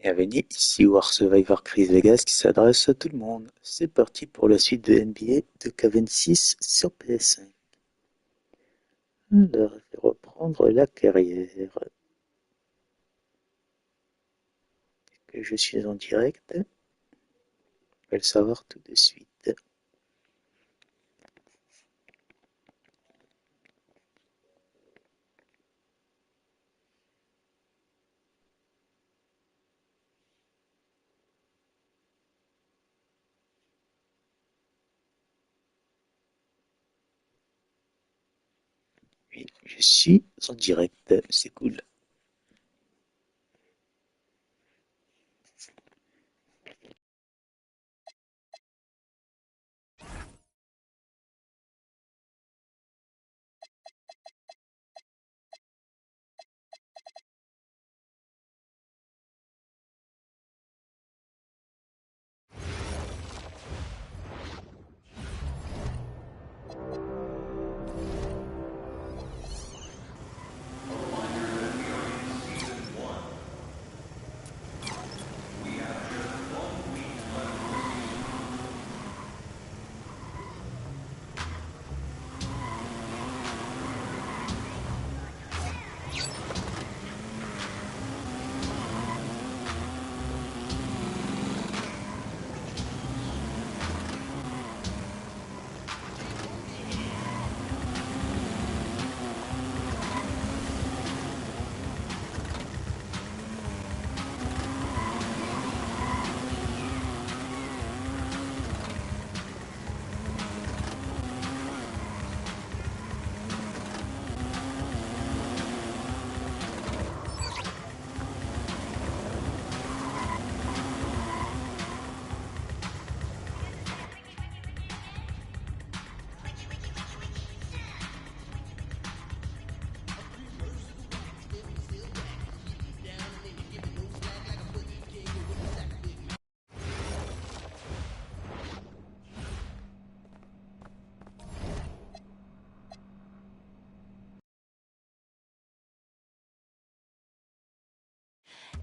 Bienvenue, ici War Survivor Chris Vegas qui s'adresse à tout le monde. C'est parti pour la suite de NBA de K26 sur PS5. Alors, je vais reprendre la carrière. Que je suis en direct. Je vais le savoir tout de suite. Oui, je suis en direct, c'est cool.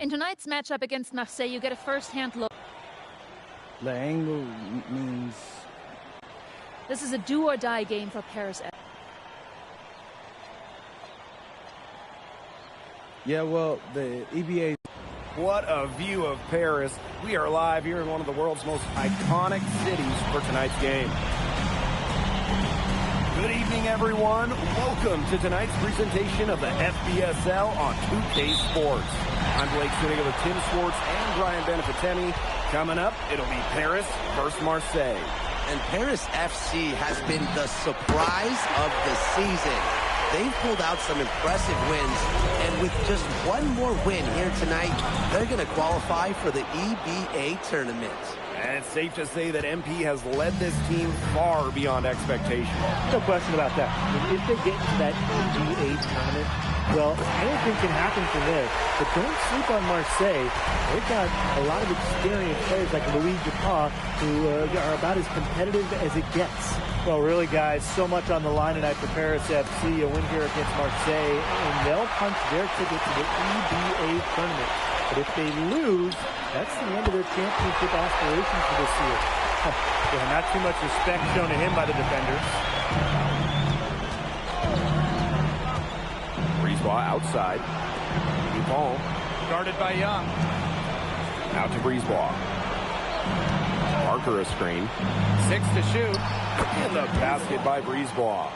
In tonight's matchup against Marseille, you get a first-hand look. The angle means... This is a do-or-die game for Paris. Yeah, well, the EBA... What a view of Paris. We are live here in one of the world's most iconic cities for tonight's game. Good evening, everyone. Welcome to tonight's presentation of the FBSL on 2K Sports. I'm Blake sitting with Tim Swartz and Brian Benefitemi. Coming up, it'll be Paris versus Marseille. And Paris FC has been the surprise of the season. They've pulled out some impressive wins, and with just one more win here tonight, they're going to qualify for the EBA tournament. And it's safe to say that MP has led this team far beyond expectation. No question about that. I mean, if they get into that EBA tournament, well, anything can happen from there. But don't sleep on Marseille. They've got a lot of experienced players like Louis Dupont, who are about as competitive as it gets. Well, really, guys, so much on the line tonight for Paris FC, a win here against Marseille, and they'll punch their ticket to the EBA tournament. But if they lose, that's the end of their championship aspirations for this year. Yeah, not too much respect shown to him by the defenders. Brisebois outside. Dupont. Guarded by Young. Out to Brisebois. Parker a screen. 6 to shoot. In the basket by Brisebois.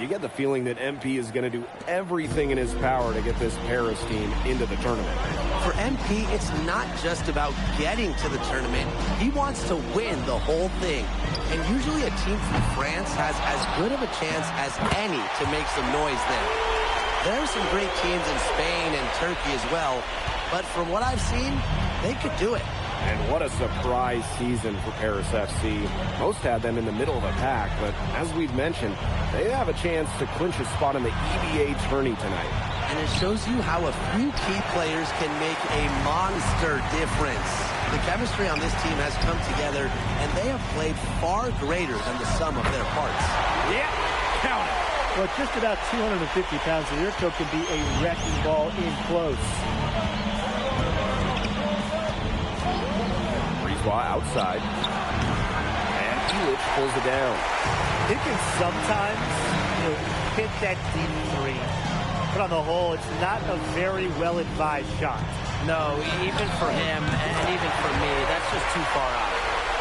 You get the feeling that MP is going to do everything in his power to get this Paris team into the tournament. For MP, it's not just about getting to the tournament. He wants to win the whole thing. And usually a team from France has as good of a chance as any to make some noise there. There are some great teams in Spain and Turkey as well, but from what I've seen, they could do it. And what a surprise season for Paris FC. Most had them in the middle of the pack, but as we've mentioned, they have a chance to clinch a spot in the EBA tourney tonight. And it shows you how a few key players can make a monster difference. The chemistry on this team has come together, and they have played far greater than the sum of their parts. Yeah, count it. Well, just about 250 pounds, Lirko can be a wrecking ball in close. Brisbois outside. And Elitch pulls it down. He can sometimes hit that deep three. But on the whole, it's not a very well-advised shot. No, even for him and even for me, that's just too far out.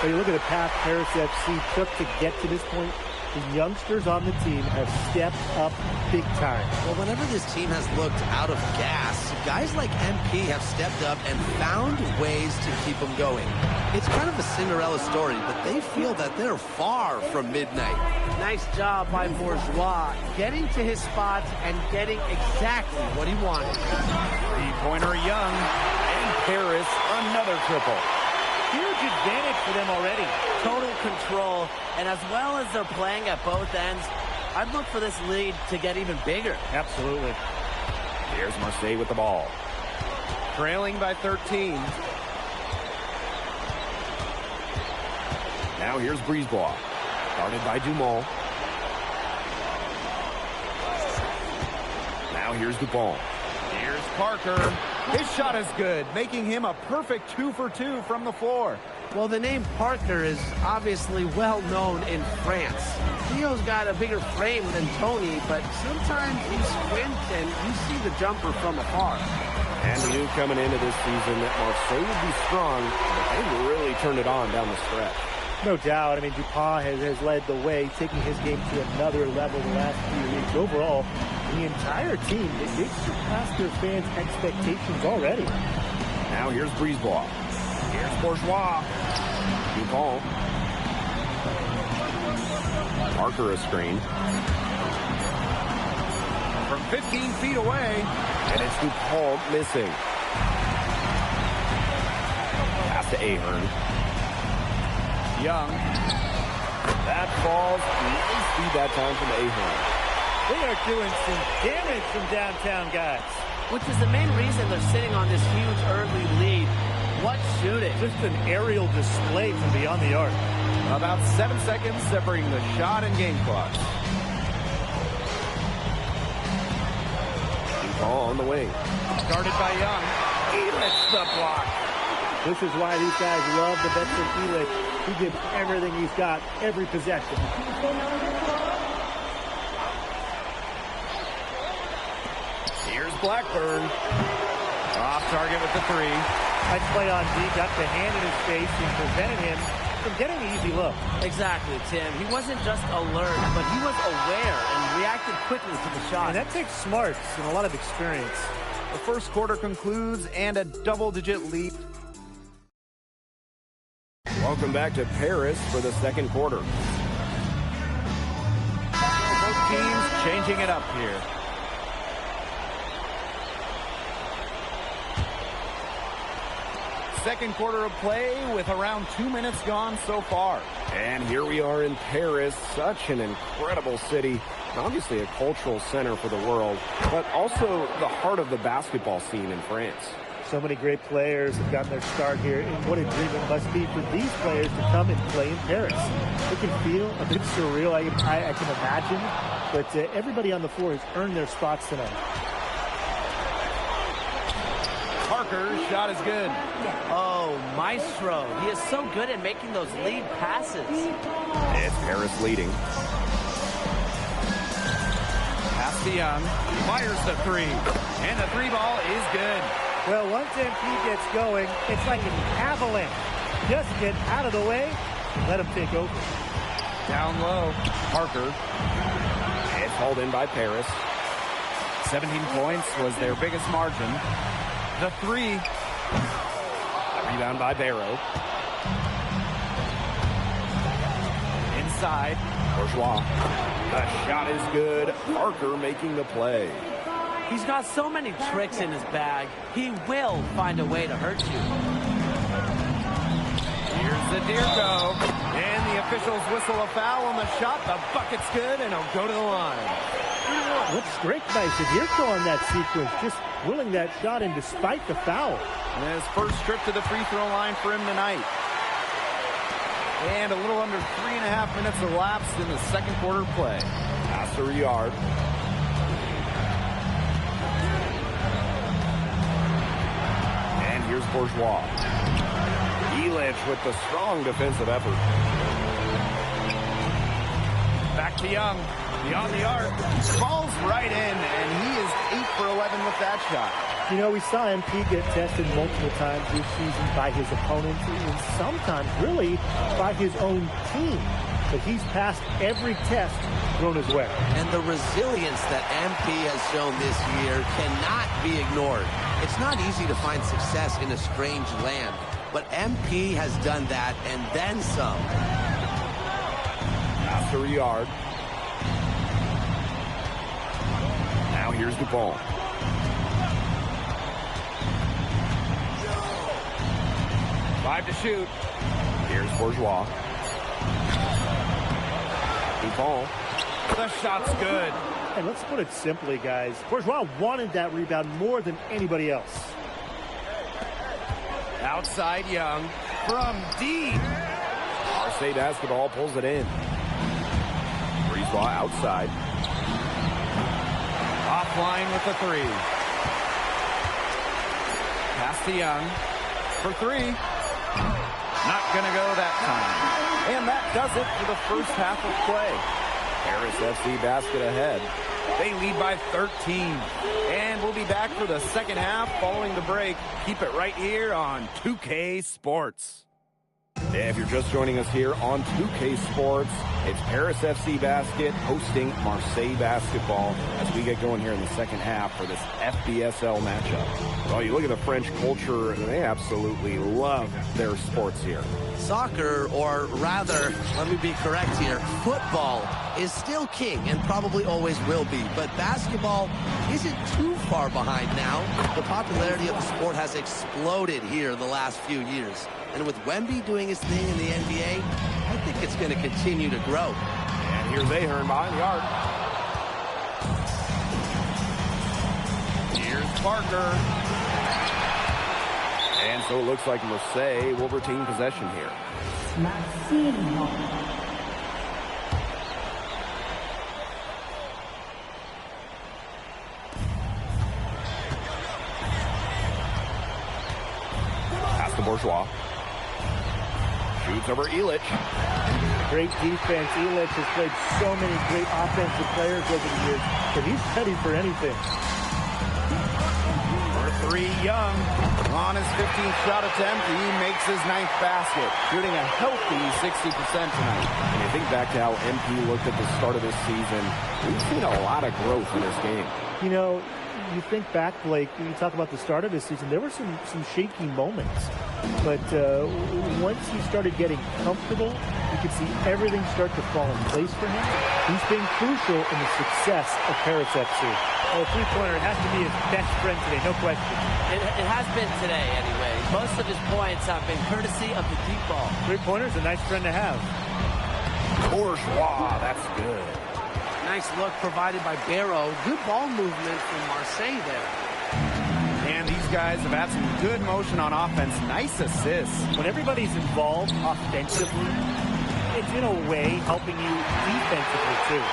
When you look at the path Paris FC took to get to this point, the youngsters on the team have stepped up big time. Well, whenever this team has looked out of gas, guys like MP have stepped up and found ways to keep them going. It's kind of a Cinderella story, but they feel that they're far from midnight. Nice job by Bourgeois, getting to his spots and getting exactly what he wanted. Three-pointer Young, and Paris another triple. Huge advantage for them already. Total control, and as well as they're playing at both ends, I'd look for this lead to get even bigger. Absolutely. Here's Marseille with the ball. Trailing by 13. Now here's Brisbois. Guarded by Dumont. Now here's Dupont. Here's Parker. His shot is good, making him a perfect 2 for 2 from the floor. Well, the name Parker is obviously well known in France. Theo's got a bigger frame than Tony, but sometimes you squint and you see the jumper from afar. And we knew coming into this season that Marseille would be strong, but they really turned it on down the stretch. No doubt. I mean, Dupont has led the way, taking his game to another level the last few weeks. Overall, the entire team, they've surpassed their fans' expectations already. Now here's Brisbois. Here's Bourgeois. Dupont. Parker a screen. From 15 feet away, and it's Dupont missing. Pass to Ahern. Young. That falls. Nice speed that time from Ahern. They are doing some damage from downtown, guys. Which is the main reason they're sitting on this huge early lead. What shooting? Just an aerial display from beyond the arc. About 7 seconds separating the shot and game clock. Dupont on the wing. Guarded by Young. Elitch the block. This is why these guys love the veteran Elitch. He gives everything he's got, every possession. Here's Blackburn. Off target with the three. Nice play on D, got the hand in his face and prevented him from getting the easy look. Exactly, Tim. He wasn't just alert, but he was aware and reacted quickly to the shot. And that takes smarts and a lot of experience. The first quarter concludes and a double-digit lead. Welcome back to Paris for the second quarter. Both teams changing it up here. Second quarter of play with around 2 minutes gone so far. And here we are in Paris, such an incredible city. Obviously a cultural center for the world, but also the heart of the basketball scene in France. So many great players have gotten their start here, and what a dream it must be for these players to come and play in Paris. It can feel a bit surreal, I can imagine, but everybody on the floor has earned their spots tonight. Parker's shot is good. Oh, maestro. He is so good at making those lead passes. It's Paris leading. Pass to Young. Fires the three. And the three ball is good. Well, once MP gets going, it's like an avalanche. Just get out of the way and let him take over. Down low. Parker. It's hauled in by Paris. 17 points was their biggest margin. The three. Rebound by Barrow. Inside. Bourgeois. The shot is good. Parker making the play. He's got so many tricks in his bag. He will find a way to hurt you. Here's the deer go. And the officials whistle a foul on the shot. The bucket's good, and he'll go to the line. What strength nice if you're on that sequence, just willing that shot in despite the foul. And his first trip to the free throw line for him tonight. And a little under 3.5 minutes elapsed in the second quarter play. Pass to Riyard. And here's Bourgeois. Elitch. advantage with the strong defensive effort. Back to Young. Beyond the arc. Falls right in, and he is 8 for 11 with that shot. You know, we saw MP get tested multiple times this season by his opponents and sometimes really by his own team. But he's passed every test thrown his way. And the resilience that MP has shown this year cannot be ignored. It's not easy to find success in a strange land, but MP has done that and then some. After a yard. Now here's the ball. Five to shoot. Here's Bourgeois. Ball. The shot's good. And let's put it simply, guys. Bourgeois wanted that rebound more than anybody else. Outside Young from deep. Marseille basketball pulls it in. Bourgeois outside. Offline with the three. Pass to Young for three. Not gonna go that time. And that does it for the first half of play. Paris FC basket ahead. They lead by 13. And we'll be back for the second half following the break. Keep it right here on 2K Sports. If you're just joining us here on 2K Sports, it's Paris FC basket hosting Marseille basketball as we get going here in the second half for this FBSL matchup. Well, you look at the French culture, they absolutely love their sports here. Soccer, or rather, let me be correct here, football is still king and probably always will be, but basketball isn't too far behind now. The popularity of the sport has exploded here in the last few years. And with Wemby doing his thing in the NBA, I think it's going to continue to grow. And here's Ahern behind the arc. Here's Parker. And so it looks like Marseille will retain possession here. Pass to Bourgeois. Shoots over Illich. Great defense. Illich has played so many great offensive players over the years, but he's ready for anything. For three, Young. On his 15th shot attempt, he makes his 9th basket, shooting a healthy 60% tonight. And you think back to how MP looked at the start of this season, we've seen a lot of growth in this game. You know, you think back, Blake, when you talk about the start of this season, there were some shaky moments. But once he started getting comfortable, you could see everything start to fall in place for him. He's been crucial in the success of Paris FC. Oh, three-pointer has to be his best friend today, no question. It has been today, anyway. Most of his points have been courtesy of the deep ball. Three-pointer's a nice friend to have. Bourgeois, that's good. Nice look provided by Barrow. Good ball movement from Marseille there. And these guys have had some good motion on offense. Nice assists. When everybody's involved offensively, it's in a way helping you defensively, too.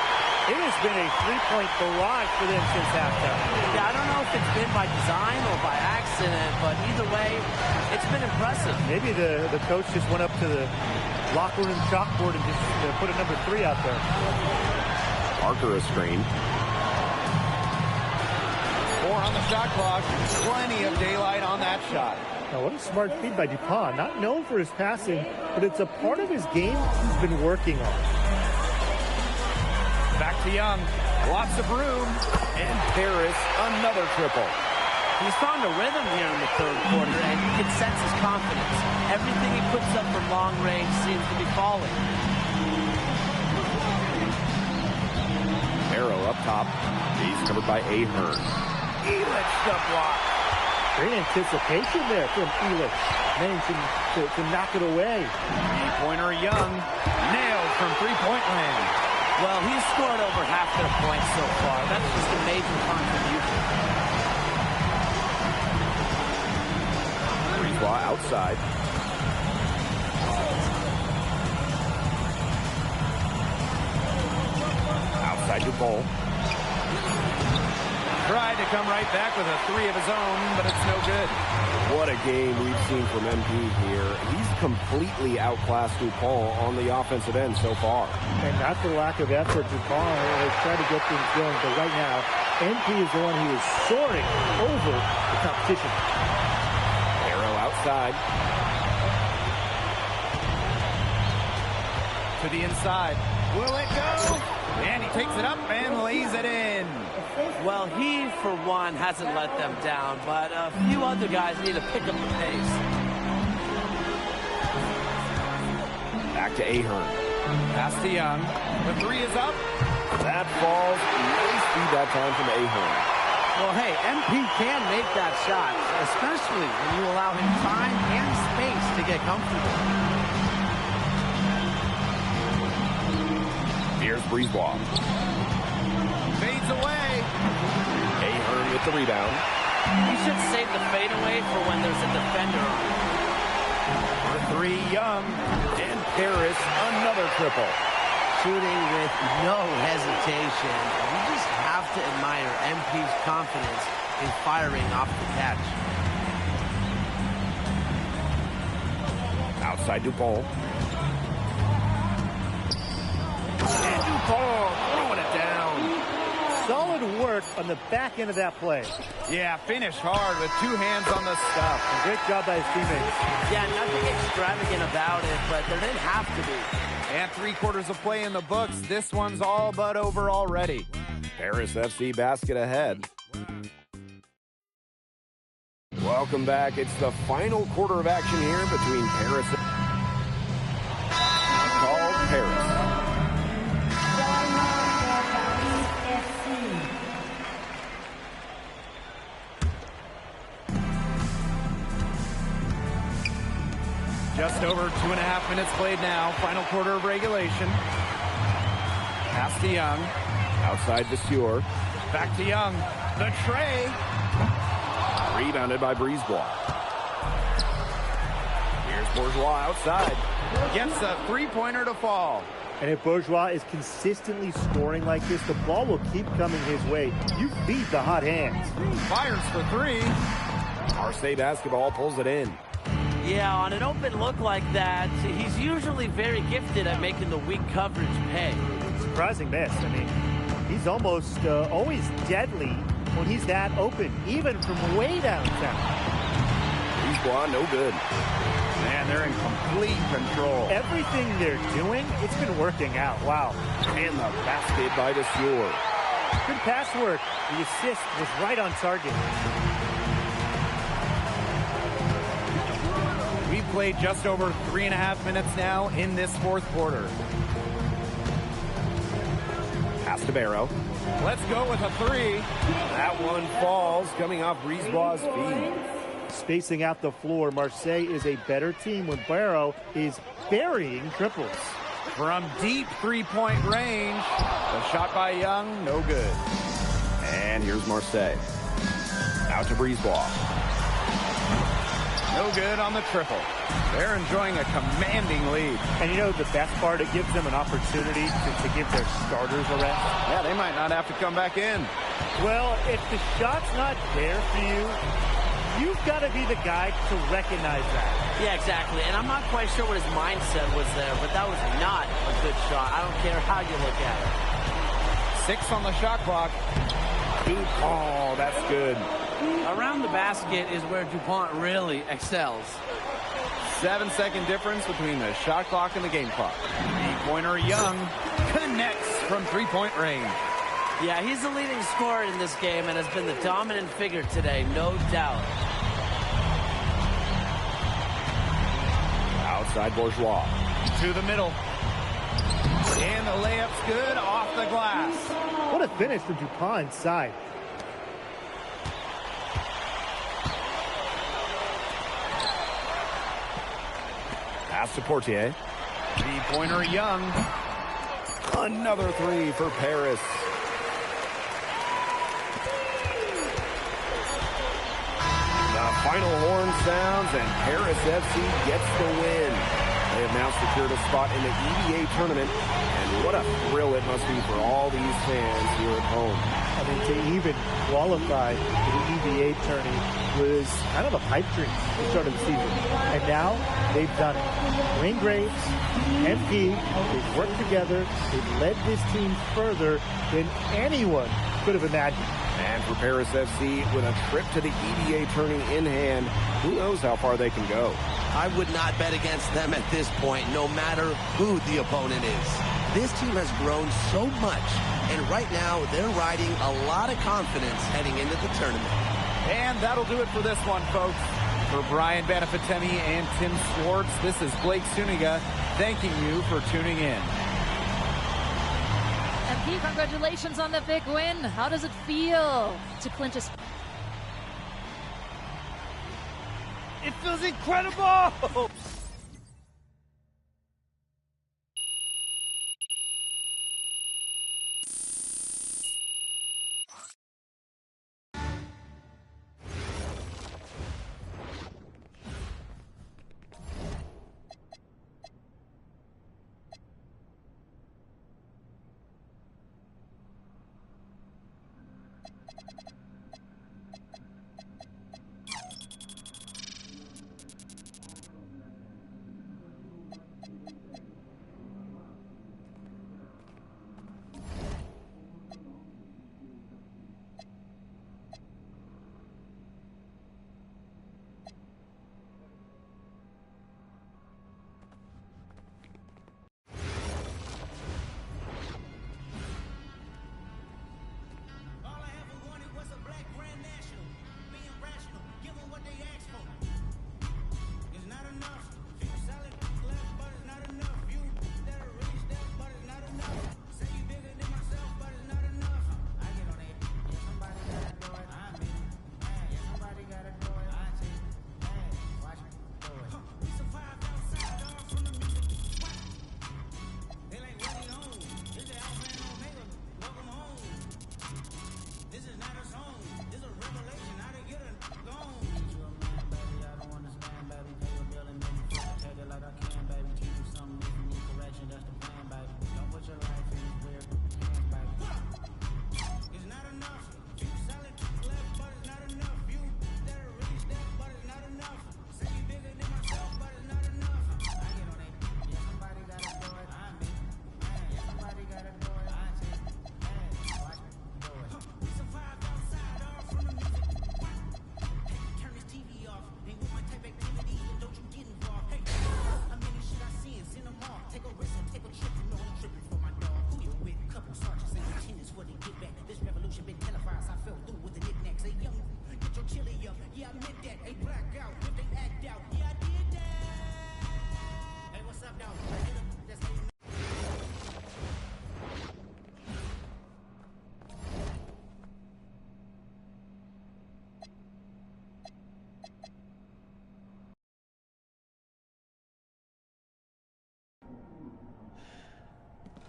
It has been a three-point barrage for them since halftime. Yeah, I don't know if it's been by design or by accident, but either way, it's been impressive. Maybe the coach just went up to the locker room chalkboard and just put a number 3 out there. Parker a screen. 4 on the shot clock. Plenty of daylight on that shot. Now, what a smart feed by Dupont. Not known for his passing, but it's a part of his game he's been working on. Back to Young. Lots of room. And Paris, another triple. He's found a rhythm here in the third quarter, and you can sense his confidence. Everything he puts up from long range seems to be falling. Arrow up top. He's covered by Ahern. Illich the block. Great anticipation there from Illich. Managing to knock it away. Three-pointer Young. Nailed from three-point land. Well, he's scored over half their points so far. That's just a major contribution. Bourgeois outside. Outside to Bull. Tried to come right back with a three of his own, but it's no good. What a game we've seen from MP here. He's completely outclassed DuPont on the offensive end so far. And not the lack of effort. DuPont has tried to get things going, but right now, MP is the one who is soaring over the competition. Arrow outside. To the inside. Will it go? And he takes it up and lays it in. Well, he, for one, hasn't let them down, but a few other guys need to pick up the pace. Back to Ahern. Pass to Young. The three is up. That falls. Nice speed that time from Ahern. Well, hey, MP can make that shot, especially when you allow him time and space to get comfortable. Here's Brisebois. Fades away. Ahern with the rebound. You should save the fadeaway for when there's a defender on. For three, Young. And Paris, another triple. Shooting with no hesitation. You just have to admire MP's confidence in firing off the catch. Outside DuPont. And DuPont throwing it down. Solid work on the back end of that play. Yeah, finish hard with two hands on the stuff. Great job by his teammates. Yeah, nothing extravagant about it, but there didn't have to be. And 3/4 of play in the books. This one's all but over already. Paris FC basket ahead. Welcome back. It's the final quarter of action here between Paris and called Paris. Just over 2.5 minutes played now. Final quarter of regulation. Pass to Young. Outside Vasseur. Back to Young. The tray. Rebounded by Brisebois. Here's Bourgeois outside. Gets a three-pointer to fall. And if Bourgeois is consistently scoring like this, the ball will keep coming his way. You feed the hot hands. Fires for three. Marseille basketball pulls it in. Yeah, on an open look like that, he's usually very gifted at making the weak coverage pay. Surprising miss. I mean, he's almost always deadly when he's that open, even from way downtown. Brisebois, no good. Man, they're in complete control. Everything they're doing, it's been working out. Wow. And the basket by Vasseur. Good pass work. The assist was right on target. We've played just over 3.5 minutes now in this fourth quarter. Pass to Barrow. Let's go with a three. That one falls, coming off Brisebois' feet. Spacing out the floor, Marseille is a better team when Barrow is burying triples. From deep three-point range, the shot by Young, no good. And here's Marseille. Out to Brisebois. No good on the triple. They're enjoying a commanding lead. And you know the best part, it gives them an opportunity to give their starters a rest. Yeah, they might not have to come back in. Well, if the shot's not there for you, you've got to be the guy to recognize that. Yeah, exactly. And I'm not quite sure what his mindset was there, but that was not a good shot. I don't care how you look at it. 6 on the shot clock. DuPont, that's good. Around the basket is where DuPont really excels. 7-second difference between the shot clock and the game clock. Three-pointer Young connects from three-point range. Yeah, he's the leading scorer in this game and has been the dominant figure today, no doubt. Outside Bourgeois. To the middle. And the layup's good off the glass. What a finish for DuPont inside. Pass to Portier. Three-pointer Young. Another three for Paris. The final horn sounds and Paris FC gets the win. They have now secured a spot in the EVA tournament, and what a thrill it must be for all these fans here at home. I mean, to even qualify for the EVA tourney was kind of a pipe dream at the start of the season. And now they've done it. Wayne Graves, MP, they've worked together. They've led this team further than anyone could have imagined. And for Paris FC, with a trip to the EVA tourney in hand, who knows how far they can go. I would not bet against them at this point, no matter who the opponent is. This team has grown so much, and right now they're riding a lot of confidence heading into the tournament. And that'll do it for this one, folks. For Brian Benefitemi and Tim Swartz, this is Blake Suniga thanking you for tuning in. MP, congratulations on the big win. How does it feel to clinch a... It feels incredible!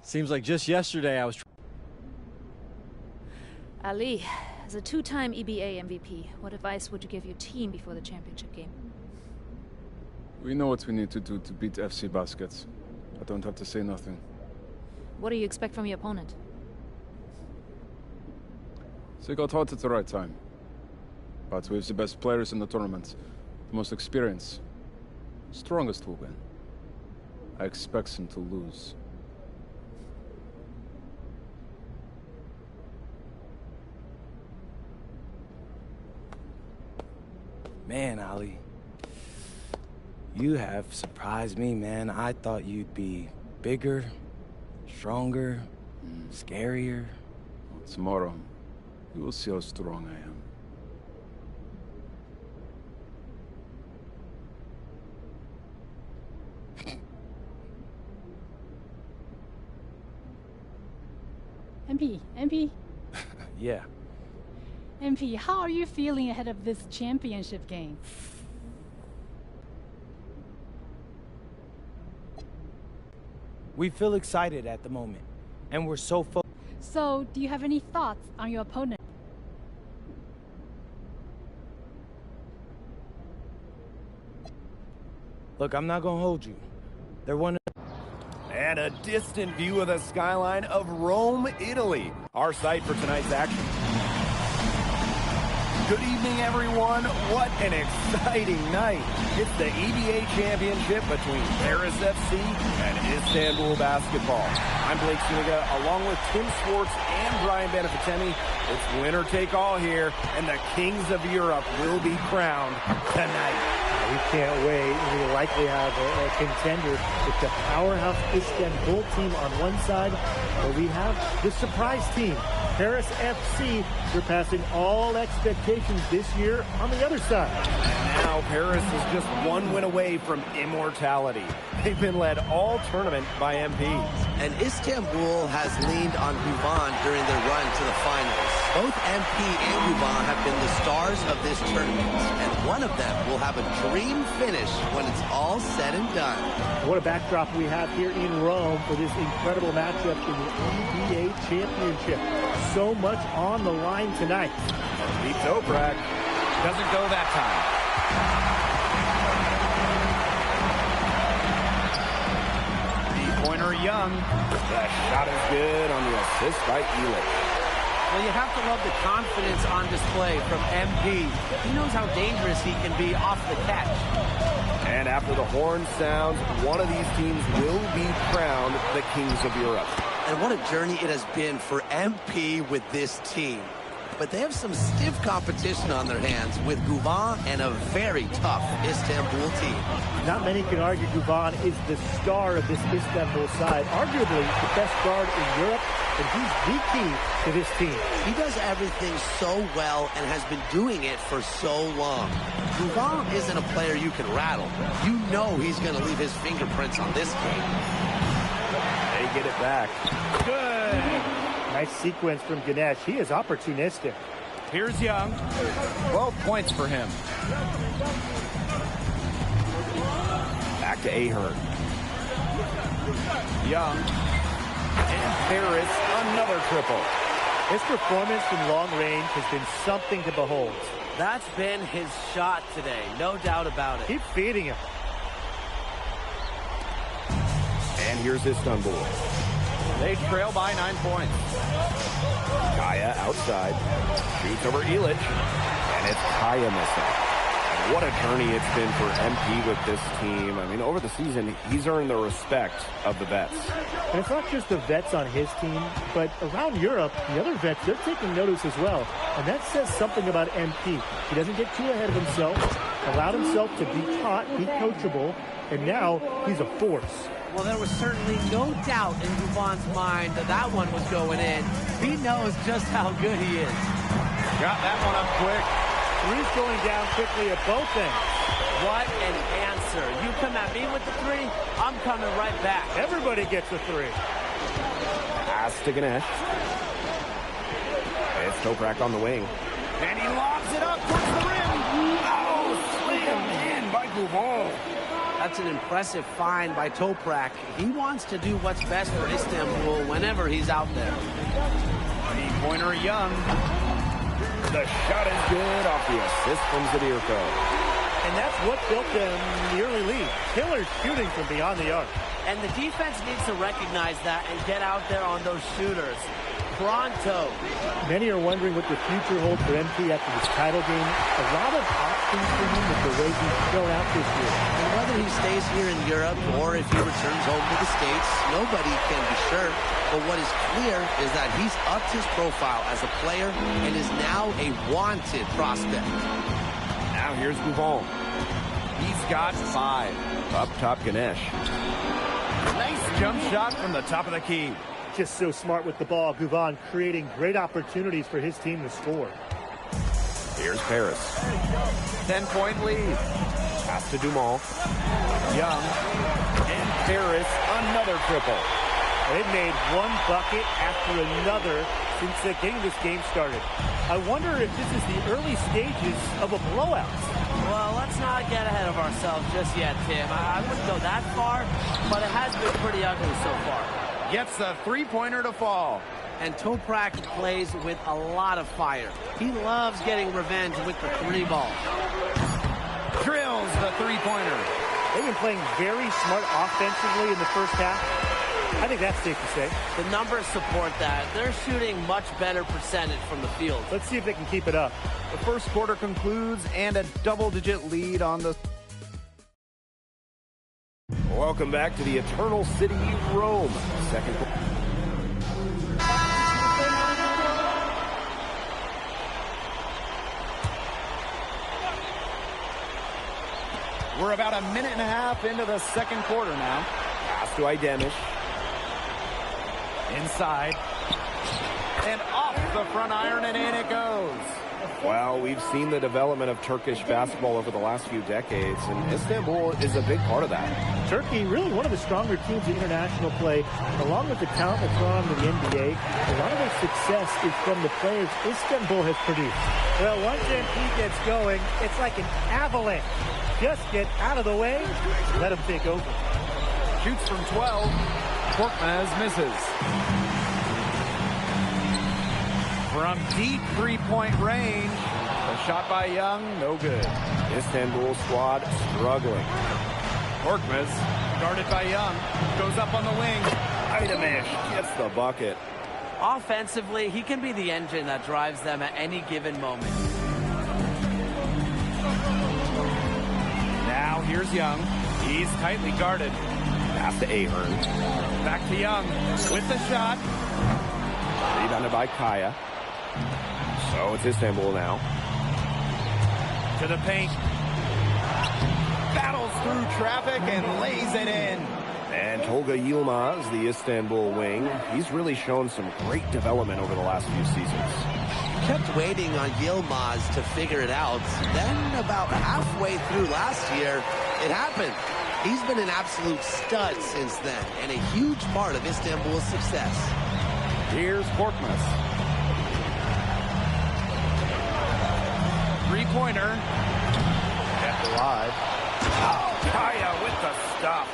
Seems like just yesterday I was... Ali, as a two-time EBA MVP, what advice would you give your team before the championship game? We know what we need to do to beat FC Baskets. I don't have to say nothing. What do you expect from your opponent? They got hot at the right time. But we have the best players in the tournament. The most experience. Strongest will win. I expect them to lose. Man, Ali, you have surprised me, man. I thought you'd be bigger, stronger, scarier. Well, tomorrow, you will see how strong I am. MP. Yeah. MP, how are you feeling ahead of this championship game? We feel excited at the moment, and we're so focused. So, do you have any thoughts on your opponent? Look, I'm not gonna hold you. They're one. And a distant view of the skyline of Rome, Italy, our site for tonight's action. Good evening, everyone. What an exciting night. It's the EBA Championship between Paris FC and Istanbul Basketball. I'm Blake Suniga, along with Tim Swartz and Brian Benefitemi. It's winner take all here, and the kings of Europe will be crowned tonight. We can't wait. We likely have a contender with the powerhouse Istanbul team on one side, but we have the surprise team, Paris FC, surpassing all expectations this year on the other side. And now Paris is just one win away from immortality. They've been led all tournament by MPs. And Istanbul has leaned on Guvan during their run to the finals. Both MP and Guvan have been the stars of this tournament, and one of them will have a dream finish when it's all said and done. What a backdrop we have here in Rome for this incredible matchup in the EBA Championship. So much on the line tonight. Beat Toprak. Doesn't go that time. Three-pointer Young. The shot is good on the assist by Elish. Well, you have to love the confidence on display from MP. He knows how dangerous he can be off the catch. And after the horn sounds, one of these teams will be crowned the kings of Europe. And what a journey it has been for MP with this team. But they have some stiff competition on their hands with Guvan and a very tough Istanbul team. Not many can argue Guvan is the star of this Istanbul side, arguably the best guard in Europe, and he's the key to this team. He does everything so well and has been doing it for so long. Guvan isn't a player you can rattle. You know he's going to leave his fingerprints on this game. They get it back. Good. Nice sequence from Ganesh. He is opportunistic. Here's Young. 12 points for him. Back to Ahern. Young. And Paris, another triple. His performance from long range has been something to behold. That's been his shot today, no doubt about it. Keep feeding him. And here's Istanbul. They trail by 9 points. Kaya outside. Shoots over Elish. And it's Kaya missing. And what a journey it's been for MP with this team. I mean, over the season, he's earned the respect of the vets. And it's not just the vets on his team, but around Europe, the other vets, they're taking notice as well. And that says something about MP. He doesn't get too ahead of himself, allowed himself to be taught, be coachable, and now he's a force. Well, there was certainly no doubt in Guvan's mind that that one was going in. He knows just how good he is. Got that one up quick. Three's going down quickly at both ends. What an answer. You come at me with the three, I'm coming right back. Everybody gets a three. Pass to Ganesh. It's Toprak on the wing. And he lobs it up towards the rim. Oh, slammed in by Guvan. That's an impressive find by Toprak. He wants to do what's best for Istanbul whenever he's out there. Three-pointer Young. The shot is good off the assist from Zadirko. And that's what built them the early lead. Killer shooting from beyond the arc. And the defense needs to recognize that and get out there on those shooters. Pronto. Many are wondering what the future holds for MP after this title game. A lot of options for him with the way he's shown out this year. And whether he stays here in Europe or if he returns home to the States, nobody can be sure. But what is clear is that he's upped his profile as a player and is now a wanted prospect. Now here's Guvan. He's got 5. Up top, Ganesh. Nice jump shot from the top of the key. Just so smart with the ball. Guvan creating great opportunities for his team to score. Here's Paris. 10-point lead. Pass to Dumont. Young. And Paris, another triple. They've made one bucket after another since getting this game started. I wonder if this is the early stages of a blowout. Well, let's not get ahead of ourselves just yet, Tim. I wouldn't go that far, but it has been pretty ugly so far. Gets the three-pointer to fall. And Toprak plays with a lot of fire. He loves getting revenge with the 3 ball. Drills the three-pointer. They've been playing very smart offensively in the first half. I think that's safe to say. The numbers support that. They're shooting much better percentage from the field. Let's see if they can keep it up. The first quarter concludes and a double-digit lead on the... Welcome back to the Eternal City, Rome. Second quarter. We're about a minute and a half into the second quarter now. Pass to Idemish. Inside. And off the front iron, and in it goes. Well, we've seen the development of Turkish basketball over the last few decades, and Istanbul is a big part of that. Turkey, really one of the stronger teams in international play, along with the talent that's gone on in the NBA. A lot of their success is from the players Istanbul has produced. Well, once MP gets going, it's like an avalanche. Just get out of the way, let them take over. Shoots from 12. Korkmaz misses. From deep three-point range, a shot by Young, no good. Istanbul squad struggling. Korkmaz, guarded by Young, goes up on the wing. Idemish gets the bucket. Offensively, he can be the engine that drives them at any given moment. Now here's Young. He's tightly guarded. Pass to Ahern. Back to Young with the shot. Rebounded by Kaya. So it's Istanbul now. To the paint. Battles through traffic and lays it in. And Tolga Yilmaz, the Istanbul wing, he's really shown some great development over the last few seasons. Kept waiting on Yilmaz to figure it out. Then about halfway through last year, it happened. He's been an absolute stud since then, and a huge part of Istanbul's success. Here's Korkmaz. Three-pointer. Kept alive. Oh, Kaya with the stuff.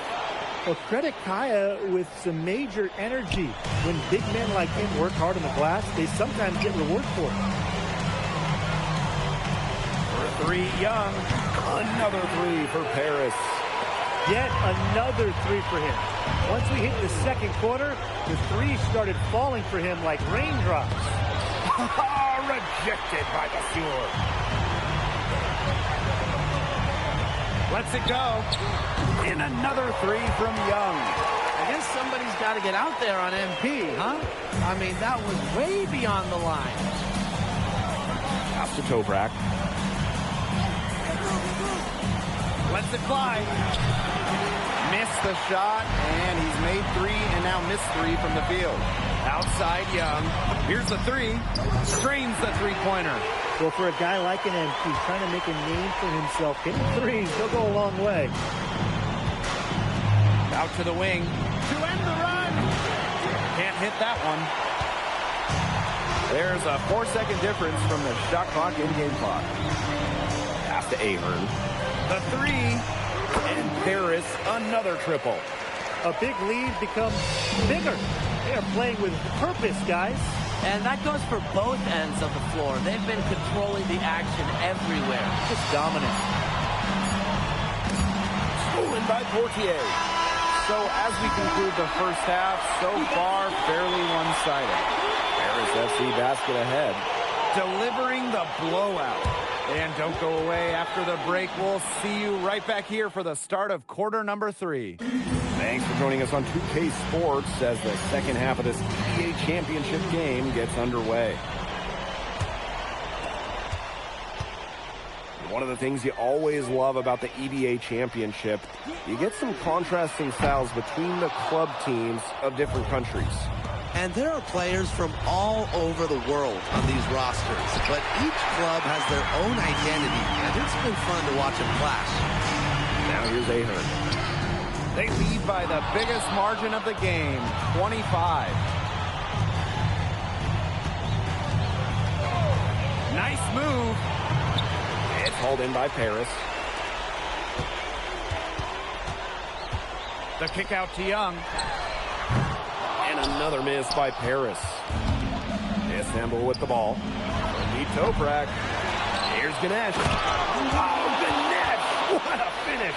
Well, credit Kaya with some major energy. When big men like him work hard on the glass, they sometimes get reward for it. For three, Young. Another three for Paris. Yet another three for him. Once we hit the second quarter, the threes started falling for him like raindrops. Rejected by the Fjord. Lets it go. And another three from Young. I guess somebody's got to get out there on MP, huh? I mean, that was way beyond the line. Pass to Toprak. Lets it fly. Missed the shot, and he's made three and now missed three from the field. Outside Young. Here's the three. Strains the three-pointer. Well, for a guy like an MP trying to make a name for himself, hitting threes, he'll go a long way. Out to the wing. To end the run. Can't hit that one. There's a 4-second difference from the shot clock and game clock. Pass to Ahern. The three. And Paris, another triple. A big lead becomes bigger. They are playing with purpose, guys. And that goes for both ends of the floor. They've been controlling the action everywhere. Just dominant. Stolen by Portier. So as we conclude the first half, so far fairly one-sided. Paris FC basket ahead. Delivering the blowout. And don't go away after the break. We'll see you right back here for the start of quarter number 3. Thanks for joining us on 2K Sports as the second half of this EBA Championship game gets underway. One of the things you always love about the EBA Championship, you get some contrasting styles between the club teams of different countries. And there are players from all over the world on these rosters, but each club has their own identity, and it's been fun to watch them clash. Now here's Ahern. They lead by the biggest margin of the game, 25. Nice move. It's hauled in by Paris. The kick out to Young. And another miss by Paris. Istanbul with the ball. Beat Toprak. Here's Ganesh. Oh, Ganesh! What a finish!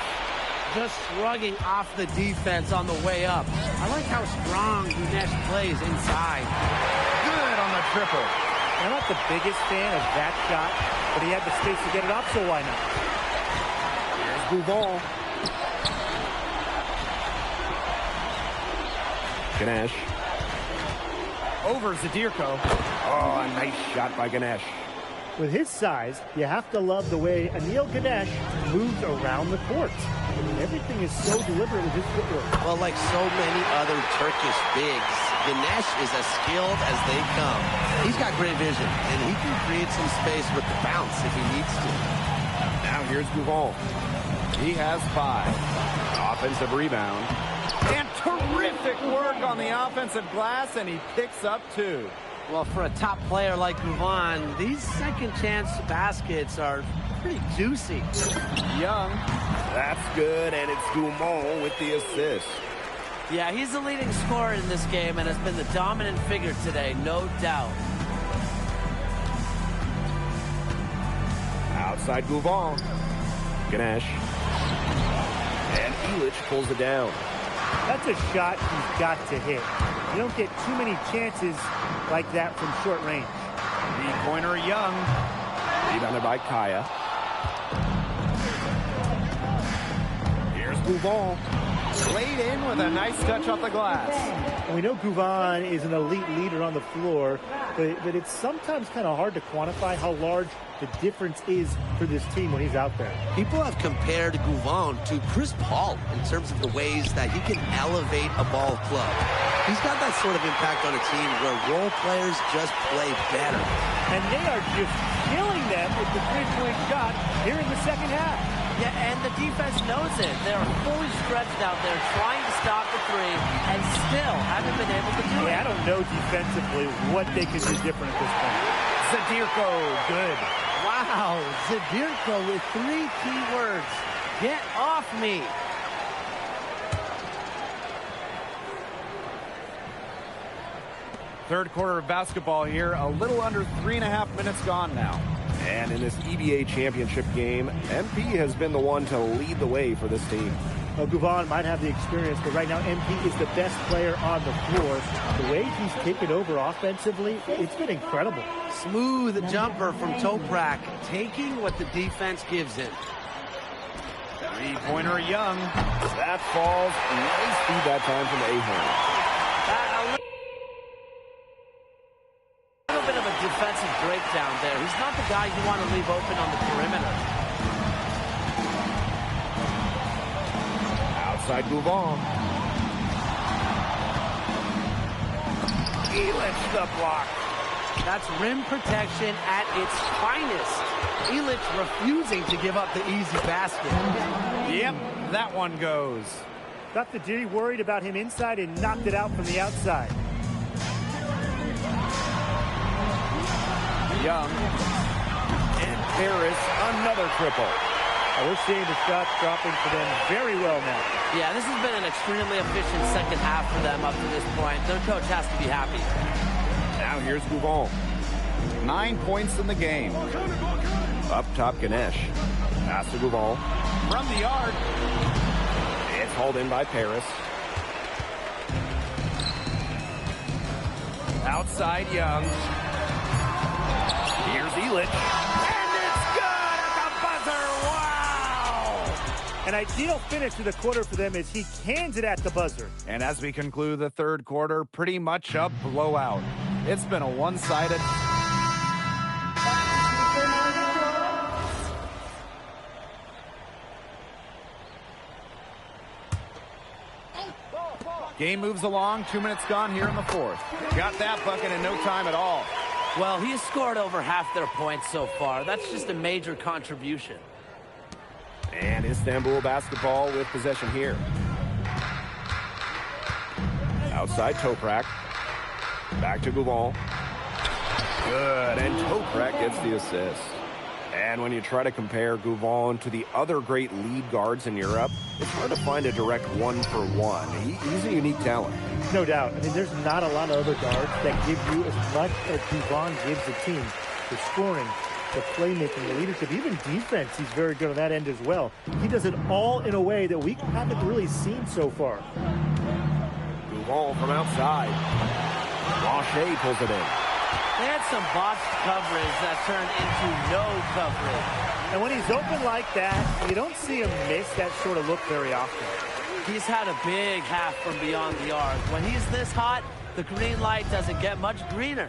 just shrugging off the defense on the way up. I like how strong Ganesh plays inside. Good on the triple. I'm not the biggest fan of that shot, but he had the space to get it up, so why not? Here's Gouval. Ganesh. Over Zadirko. Oh, a nice shot by Ganesh. With his size, you have to love the way Anil Ganesh moves around the court. I mean, everything is so deliberate with his footwork. Well, like so many other Turkish bigs, Ganesh is as skilled as they come. He's got great vision, and he can create some space with the bounce if he needs to. Now here's Gouval. He has 5. Offensive rebound. And terrific work on the offensive glass, and he picks up 2. Well, for a top player like Gouval, these second chance baskets are pretty juicy. Young. That's good, and it's Dumont with the assist. Yeah, he's the leading scorer in this game and has been the dominant figure today, no doubt. Outside Gouval. Ganesh. And Illich pulls it down. That's a shot he's got to hit. You don't get too many chances like that from short range. 3-pointer Young. Rebounded by Kaya. Here's Gouval. Laid in with a nice touch off the glass. And we know Gouval is an elite leader on the floor, but it's sometimes kind of hard to quantify how large the difference is for this team when he's out there. People have compared Gouval to Chris Paul in terms of the ways that he can elevate a ball club. He's got that sort of impact on a team where role players just play better. And they are just killing them with the three-point shot here in the second half. Yeah, and the defense knows it. They're fully stretched out there trying to stop the three and still haven't been able to do it. I don't know defensively what they can do different at this point. Zadirko, good. Wow, Zadirko with 3 key words. Get off me. Third quarter of basketball here, a little under 3.5 minutes gone now. And in this EBA championship game, MP has been the one to lead the way for this team. Well, Gouval might have the experience, but right now MP is the best player on the floor. The way he's taken over offensively, it's been incredible. Smooth jumper from Toprak, taking what the defense gives him. 3-pointer Young. That falls. Nice feed that time from Ahern. A little bit of a defensive breakdown there. He's not the guy you want to leave open on the perimeter. Outside Gouval. Illich the block. That's rim protection at its finest. Illich refusing to give up the easy basket. Yep, that one goes. Got the D worried about him inside and knocked it out from the outside. Young. And Harris, another triple. We're seeing the shots dropping for them very well now. Yeah, this has been an extremely efficient second half for them up to this point. Their coach has to be happy. Now here's Gouval. 9 points in the game. Up top, Ganesh. Pass to Gouval. From the yard. It's hauled in by Paris. Outside Young. Here's Illich. And it's good at the buzzer. Wow! An ideal finish to the quarter for them as he cans it at the buzzer. And as we conclude the third quarter, pretty much a blowout. It's been a one-sided... Game moves along. 2 minutes gone here in the fourth. Got that bucket in no time at all. Well, he's scored over half their points so far. That's just a major contribution. And Istanbul basketball with possession here. Outside Toprak. Back to Gouval. Good, and Toprak gets the assist. And when you try to compare Gouval to the other great lead guards in Europe, it's hard to find a direct one-for-one. He's a unique talent. No doubt. I mean, there's not a lot of other guards that give you as much as Gouval gives the team. The scoring, the playmaking, the leadership, even defense, he's very good on that end as well. He does it all in a way that we haven't really seen so far. Ball from outside. Blanchet pulls it in. They had some botched coverage that turned into no coverage. And when he's open like that, you don't see him miss that sort of look very often. He's had a big half from beyond the arc. When he's this hot, the green light doesn't get much greener.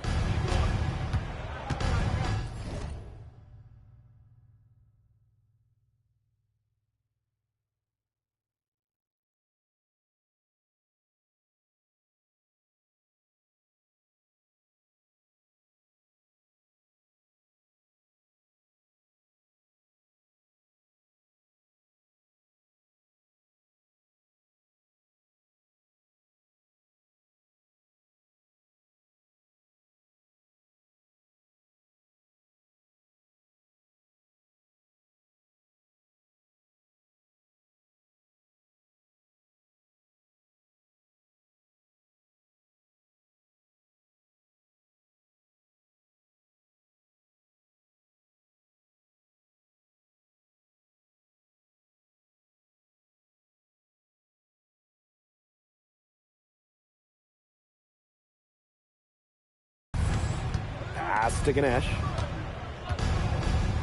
Pass to Ganesh.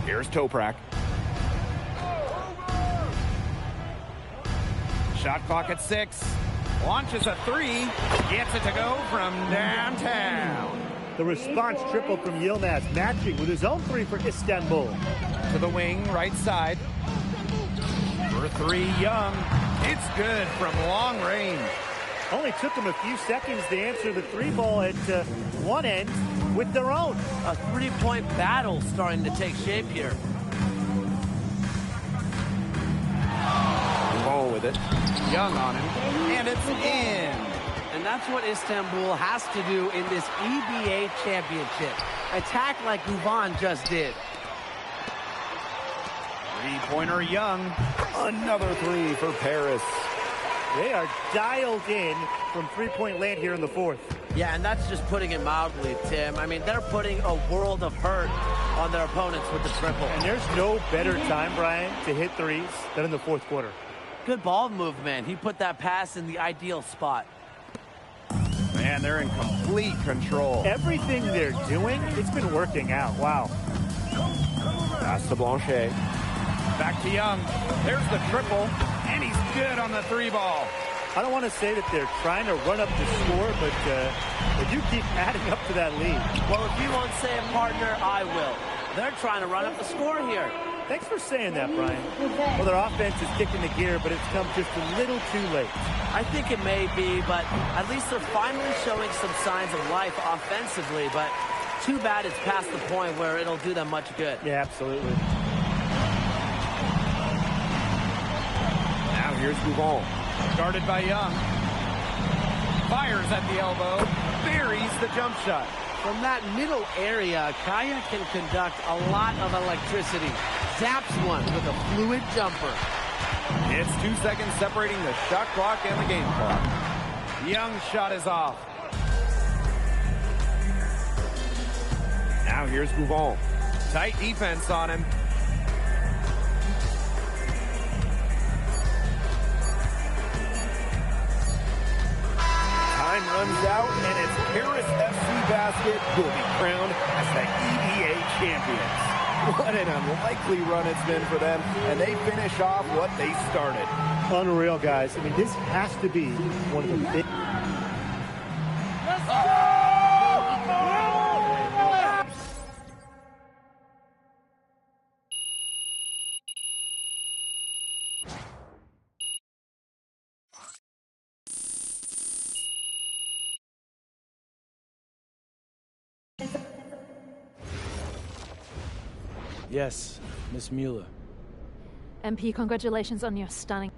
Here's Toprak. Shot clock at 6. Launches a 3. Gets it to go from downtown. The response triple from Yilmaz, matching with his own 3 for Istanbul. To the wing, right side. For 3, Young. It's good from long range. Only took him a few seconds to answer the 3 ball at one end with their own. A 3-point battle starting to take shape here. Ball with it. Young on him. And it's in. And that's what Istanbul has to do in this EBA championship. Attack like Guvan just did. 3-pointer Young. Another 3 for Paris. They are dialed in from 3-point land here in the 4th. Yeah, and that's just putting it mildly, Tim. I mean, they're putting a world of hurt on their opponents with the triple. And there's no better time, Brian, to hit threes than in the 4th quarter. Good ball movement. He put that pass in the ideal spot. Man, they're in complete control. Everything they're doing, it's been working out. Wow. Pass to Blanchet. Back to Young. There's the triple, and he's good on the 3 ball. I don't want to say that they're trying to run up the score, but they do keep adding up to that lead. Well, if you won't say it, partner, I will. They're trying to run up the score here. Thanks for saying that, Brian. Well, their offense is kicking the gear, but it's come just a little too late. I think it may be, but at least they're finally showing some signs of life offensively, but too bad it's past the point where it'll do them much good. Yeah, absolutely. Now here's Bougon. Guarded by Young. Fires at the elbow. Buries the jump shot. From that middle area, Kaya can conduct a lot of electricity. Zaps one with a fluid jumper. It's 2 seconds separating the shot clock and the game clock. Young's shot is off. Now here's Bougon. Tight defense on him. Time runs out, and it's Paris FC Basket who will be crowned as the EBA champions. What an unlikely run it's been for them, and they finish off what they started. Unreal, guys. I mean, this has to be one of the big... Yes, Miss Mueller. MP, congratulations on your stunning...